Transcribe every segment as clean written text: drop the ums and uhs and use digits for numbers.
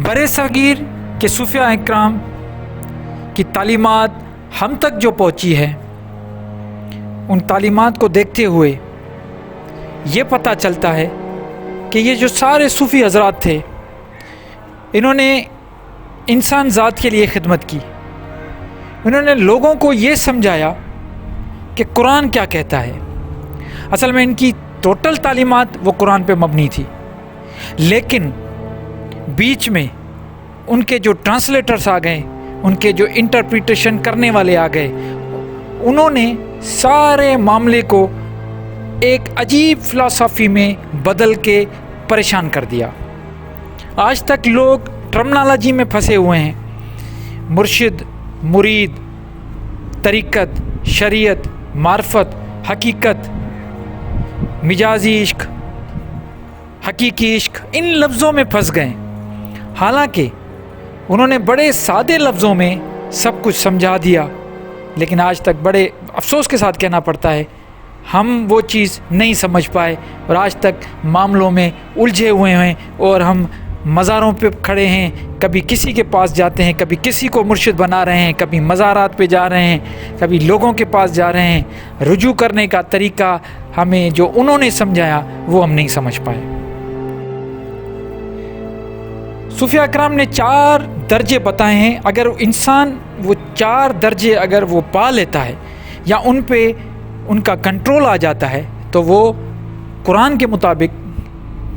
بر صغیر کے صوفیاء اکرام کی تعلیمات ہم تک جو پہنچی ہے، ان تعلیمات کو دیکھتے ہوئے یہ پتہ چلتا ہے کہ یہ جو سارے صوفی حضرات تھے، انہوں نے انسان ذات کے لیے خدمت کی. انہوں نے لوگوں کو یہ سمجھایا کہ قرآن کیا کہتا ہے. اصل میں ان کی ٹوٹل تعلیمات وہ قرآن پہ مبنی تھی، لیکن بیچ میں ان کے جو ٹرانسلیٹرز آ گئے، ان کے جو انٹرپریٹیشن کرنے والے آ گئے، انہوں نے سارے معاملے کو ایک عجیب فلسفی میں بدل کے پریشان کر دیا. آج تک لوگ ٹرمنالوجی میں پھنسے ہوئے ہیں. مرشد، مرید، طریقت، شریعت، معرفت، حقیقت، مجازی عشق، حقیقی عشق، ان لفظوں میں پھنس گئے. حالانکہ انہوں نے بڑے سادے لفظوں میں سب کچھ سمجھا دیا، لیکن آج تک بڑے افسوس کے ساتھ کہنا پڑتا ہے ہم وہ چیز نہیں سمجھ پائے، اور آج تک معاملوں میں الجھے ہوئے ہیں، اور ہم مزاروں پہ کھڑے ہیں. کبھی کسی کے پاس جاتے ہیں، کبھی کسی کو مرشد بنا رہے ہیں، کبھی مزارات پہ جا رہے ہیں، کبھی لوگوں کے پاس جا رہے ہیں. رجوع کرنے کا طریقہ ہمیں جو انہوں نے سمجھایا وہ ہم نہیں سمجھ پائے. صوفیاء اکرام نے 4 درجے بتائے ہیں. اگر انسان وہ 4 درجے اگر وہ پا لیتا ہے یا ان پہ ان کا کنٹرول آ جاتا ہے تو وہ قرآن کے مطابق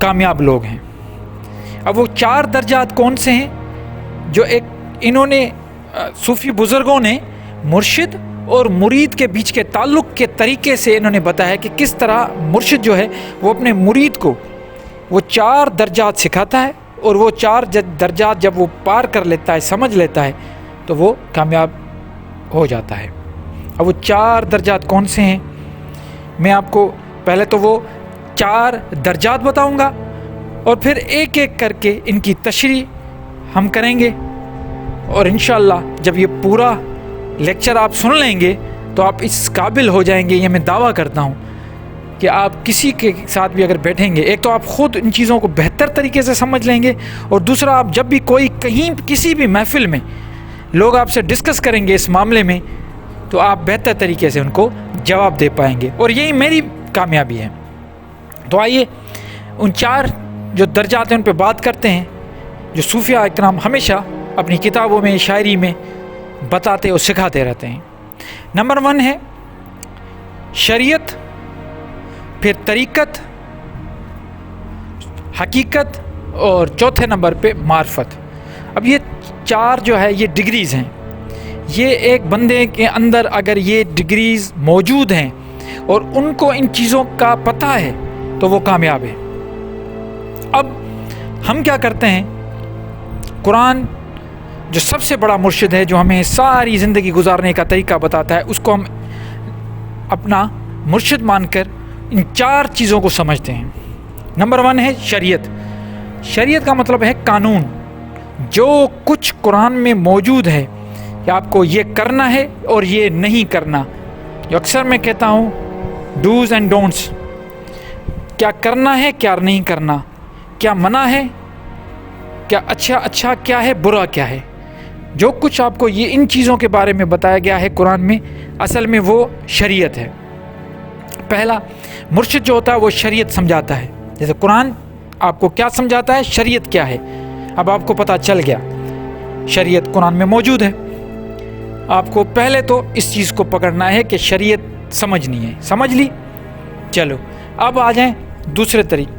کامیاب لوگ ہیں. اب وہ 4 درجات کون سے ہیں جو ایک انہوں نے صوفی بزرگوں نے مرشد اور مرید کے بیچ کے تعلق کے طریقے سے انہوں نے بتایا کہ کس طرح مرشد جو ہے وہ اپنے مرید کو وہ 4 درجات سکھاتا ہے، اور وہ 4 درجات جب وہ پار کر لیتا ہے، سمجھ لیتا ہے، تو وہ کامیاب ہو جاتا ہے. اب وہ 4 درجات کون سے ہیں؟ میں آپ کو پہلے تو وہ 4 درجات بتاؤں گا، اور پھر ایک ایک کر کے ان کی تشریح ہم کریں گے. اور انشاءاللہ جب یہ پورا لیکچر آپ سن لیں گے تو آپ اس قابل ہو جائیں گے، یہ میں دعویٰ کرتا ہوں کہ آپ کسی کے ساتھ بھی اگر بیٹھیں گے، ایک تو آپ خود ان چیزوں کو بہتر طریقے سے سمجھ لیں گے، اور دوسرا آپ جب بھی کوئی کہیں کسی بھی محفل میں لوگ آپ سے ڈسکس کریں گے اس معاملے میں، تو آپ بہتر طریقے سے ان کو جواب دے پائیں گے، اور یہی میری کامیابی ہے. تو آئیے ان 4 جو درجات ہیں ان پہ بات کرتے ہیں جو صوفیاء اکرام ہمیشہ اپنی کتابوں میں، شاعری میں بتاتے اور سکھاتے رہتے ہیں. نمبر 1 ہے شریعت، پھر طریقت، حقیقت، اور چوتھے نمبر پہ معرفت. اب یہ 4 جو ہے یہ ڈگریز ہیں. یہ ایک بندے کے اندر اگر یہ ڈگریز موجود ہیں اور ان کو ان چیزوں کا پتہ ہے تو وہ کامیاب ہے. اب ہم کیا کرتے ہیں، قرآن جو سب سے بڑا مرشد ہے، جو ہمیں ساری زندگی گزارنے کا طریقہ بتاتا ہے، اس کو ہم اپنا مرشد مان کر ان 4 چیزوں کو سمجھتے ہیں. نمبر 1 ہے شریعت. شریعت کا مطلب ہے قانون. جو کچھ قرآن میں موجود ہے کہ آپ کو یہ کرنا ہے اور یہ نہیں کرنا، جو اکثر میں کہتا ہوں ڈوز اینڈ ڈونٹس، کیا کرنا ہے کیا نہیں کرنا، کیا منع ہے، کیا اچھا کیا ہے، برا کیا ہے. جو کچھ آپ کو یہ ان چیزوں کے بارے میں بتایا گیا ہے قرآن میں، اصل میں وہ شریعت ہے. پہلا مرشد جو ہوتا ہے وہ شریعت سمجھاتا ہے. جیسے قرآن آپ کو کیا سمجھاتا ہے، شریعت کیا ہے. اب آپ کو پتہ چل گیا شریعت قرآن میں موجود ہے. آپ کو پہلے تو اس چیز کو پکڑنا ہے کہ شریعت سمجھنی ہے. سمجھ لی، چلو اب آ جائیں دوسرے طریقے.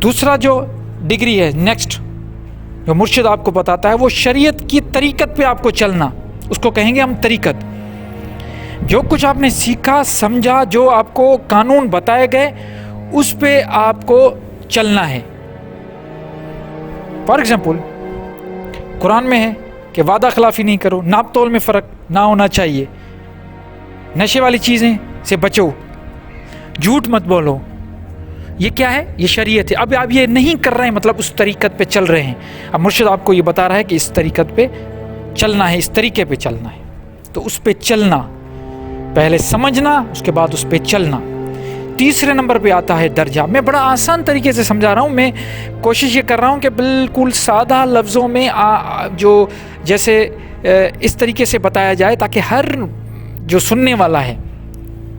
دوسرا جو ڈگری ہے، نیکسٹ جو مرشد آپ کو بتاتا ہے، وہ شریعت کی طریقت پہ آپ کو چلنا، اس کو کہیں گے ہم طریقت. جو کچھ آپ نے سیکھا، سمجھا، جو آپ کو قانون بتائے گئے، اس پہ آپ کو چلنا ہے. فار ایگزامپل قرآن میں ہے کہ وعدہ خلافی نہیں کرو، ناپ تول میں فرق نہ ہونا چاہیے، نشے والی چیزیں سے بچو، جھوٹ مت بولو. یہ کیا ہے؟ یہ شریعت ہے. اب آپ یہ نہیں کر رہے ہیں، مطلب اس طریقت پہ چل رہے ہیں. اب مرشد آپ کو یہ بتا رہا ہے کہ اس طریقت پہ چلنا ہے، اس طریقے پہ چلنا ہے. تو اس پہ چلنا، پہلے سمجھنا، اس کے بعد اس پہ چلنا. تیسرے نمبر پہ آتا ہے درجہ. میں بڑا آسان طریقے سے سمجھا رہا ہوں, میں کوشش یہ کر رہا ہوں کہ بالکل سادہ لفظوں میں جو جیسے اس طریقے سے بتایا جائے تاکہ ہر جو سننے والا ہے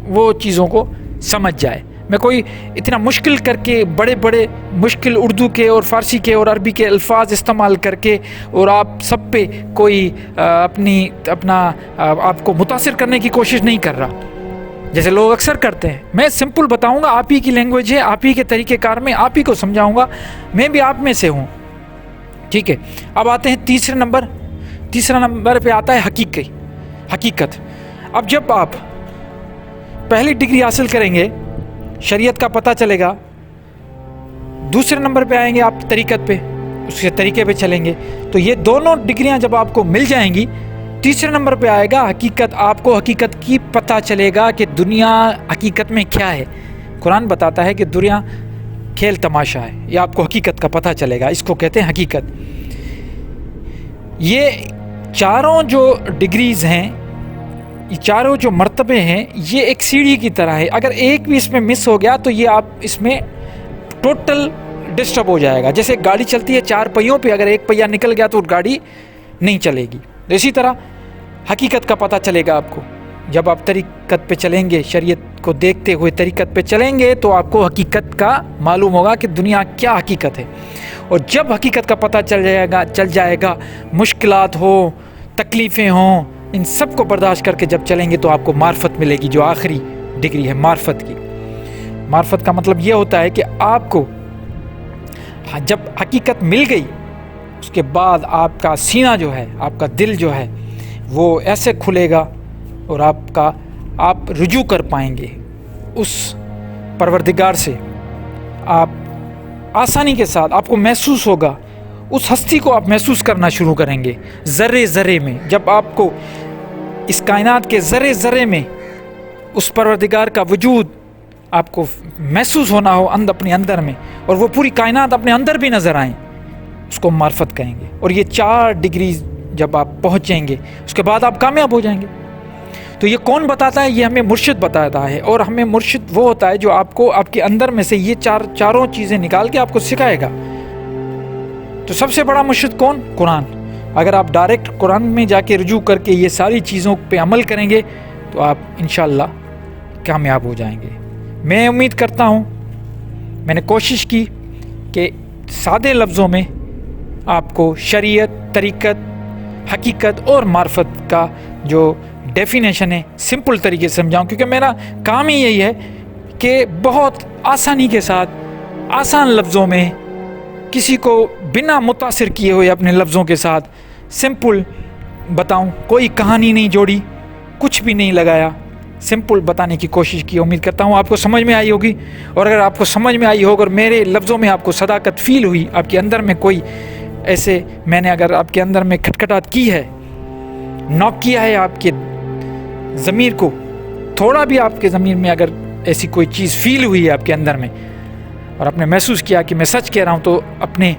وہ چیزوں کو سمجھ جائے. میں کوئی اتنا مشکل کر کے بڑے بڑے مشکل اردو کے اور فارسی کے اور عربی کے الفاظ استعمال کر کے اور آپ سب پہ کوئی اپنا آپ کو متاثر کرنے کی کوشش نہیں کر رہا جیسے لوگ اکثر کرتے ہیں. میں سمپل بتاؤں گا, آپ ہی کی لینگویج ہے, آپ ہی کے طریقہ کار میں آپ ہی کو سمجھاؤں گا, میں بھی آپ میں سے ہوں. ٹھیک ہے, اب آتے ہیں تیسرا نمبر پہ آتا ہے حقیقت. اب جب آپ پہلی ڈگری حاصل کریں گے شریعت کا پتہ چلے گا, دوسرے نمبر پہ آئیں گے آپ طریقت پہ, اس کے طریقے پہ چلیں گے, تو یہ دونوں ڈگریاں جب آپ کو مل جائیں گی, تیسرے نمبر پہ آئے گا حقیقت. آپ کو حقیقت کی پتہ چلے گا کہ دنیا حقیقت میں کیا ہے. قرآن بتاتا ہے کہ دنیا کھیل تماشا ہے, یہ آپ کو حقیقت کا پتہ چلے گا, اس کو کہتے ہیں حقیقت. یہ چاروں جو ڈگریز ہیں, یہ چاروں جو مرتبے ہیں, یہ ایک سیڑھی کی طرح ہے. اگر ایک بھی اس میں مس ہو گیا تو یہ آپ اس میں ٹوٹل ڈسٹرب ہو جائے گا. جیسے گاڑی چلتی ہے 4 پہیوں پہ, اگر ایک پہیہ نکل گیا تو گاڑی نہیں چلے گی. اسی طرح حقیقت کا پتہ چلے گا آپ کو جب آپ طریقت پہ چلیں گے, شریعت کو دیکھتے ہوئے طریقت پہ چلیں گے تو آپ کو حقیقت کا معلوم ہوگا کہ دنیا کیا حقیقت ہے. اور جب حقیقت کا پتہ چل جائے گا, مشکلات ہو, تکلیفیں ہوں, ان سب کو برداشت کر کے جب چلیں گے تو آپ کو معرفت ملے گی, جو آخری ڈگری ہے معرفت کی. معرفت کا مطلب یہ ہوتا ہے کہ آپ کو جب حقیقت مل گئی اس کے بعد آپ کا سینہ جو ہے, آپ کا دل جو ہے وہ ایسے کھلے گا اور آپ رجوع کر پائیں گے اس پروردگار سے. آپ آسانی کے ساتھ, آپ کو محسوس ہوگا, اس ہستی کو آپ محسوس کرنا شروع کریں گے ذرے ذرے میں. جب آپ کو اس کائنات کے ذرے ذرے میں اس پروردگار کا وجود آپ کو محسوس ہونا ہو اپنے اندر میں, اور وہ پوری کائنات اپنے اندر بھی نظر آئیں, اس کو معرفت کہیں گے. اور یہ 4 ڈگری جب آپ پہنچیں گے اس کے بعد آپ کامیاب ہو جائیں گے. تو یہ کون بتاتا ہے؟ یہ ہمیں مرشد بتاتا ہے, اور ہمیں مرشد وہ ہوتا ہے جو آپ کو آپ کے اندر میں سے یہ چاروں چیزیں نکال کے آپ کو سکھائے گا. تو سب سے بڑا مرشد کون؟ قرآن. اگر آپ ڈائریکٹ قرآن میں جا کے رجوع کر کے یہ ساری چیزوں پہ عمل کریں گے تو آپ انشاءاللہ کامیاب ہو جائیں گے. میں امید کرتا ہوں میں نے کوشش کی کہ سادے لفظوں میں آپ کو شریعت, طریقت, حقیقت اور معرفت کا جو ڈیفینیشن ہے سمپل طریقے سے سمجھاؤں, کیونکہ میرا کام ہی یہی ہے کہ بہت آسانی کے ساتھ آسان لفظوں میں کسی کو بنا متاثر کیے ہوئے اپنے لفظوں کے ساتھ سمپل بتاؤں. کوئی کہانی نہیں جوڑی, کچھ بھی نہیں لگایا, سمپل بتانے کی کوشش کی. امید کرتا ہوں آپ کو سمجھ میں آئی ہوگی, اور اگر آپ کو سمجھ میں آئی ہوگی اور میرے لفظوں میں آپ کو صداقت فیل ہوئی, آپ کے اندر میں کوئی ایسے میں نے اگر آپ کے اندر میں کھٹکھٹاہٹ کی ہے, نوک کیا ہے آپ کے ضمیر کو, تھوڑا بھی آپ کے ضمیر میں اگر ایسی کوئی چیز فیل ہوئی ہے آپ کے اندر میں, اور آپ نے محسوس کیا کہ میں سچ کہہ رہا ہوں, تو اپنے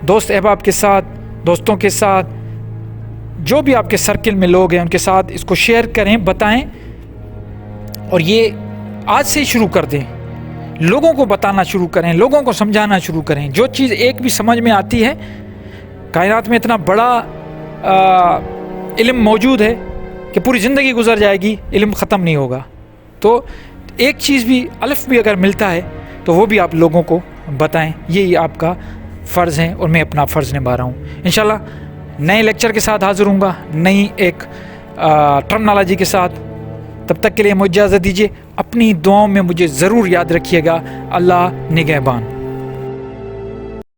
دوست احباب کے ساتھ, دوستوں کے ساتھ, جو بھی آپ کے سرکل میں لوگ ہیں ان کے ساتھ اس کو شیئر کریں, بتائیں, اور یہ آج سے شروع کر دیں. لوگوں کو بتانا شروع کریں, لوگوں کو سمجھانا شروع کریں. جو چیز ایک بھی سمجھ میں آتی ہے, کائنات میں اتنا بڑا علم موجود ہے کہ پوری زندگی گزر جائے گی, علم ختم نہیں ہوگا. تو ایک چیز بھی, الف بھی اگر ملتا ہے تو وہ بھی آپ لوگوں کو بتائیں. یہی آپ کا فرض ہے اور میں اپنا فرض نبھا رہا ہوں. انشاءاللہ نئے لیکچر کے ساتھ حاضر ہوں گا, نئی ایک ٹرمنالوجی کے ساتھ. تب تک کے لیے مجھے اجازت دیجیے. اپنی دعاؤں میں مجھے ضرور یاد رکھیے گا. اللہ نگہبان.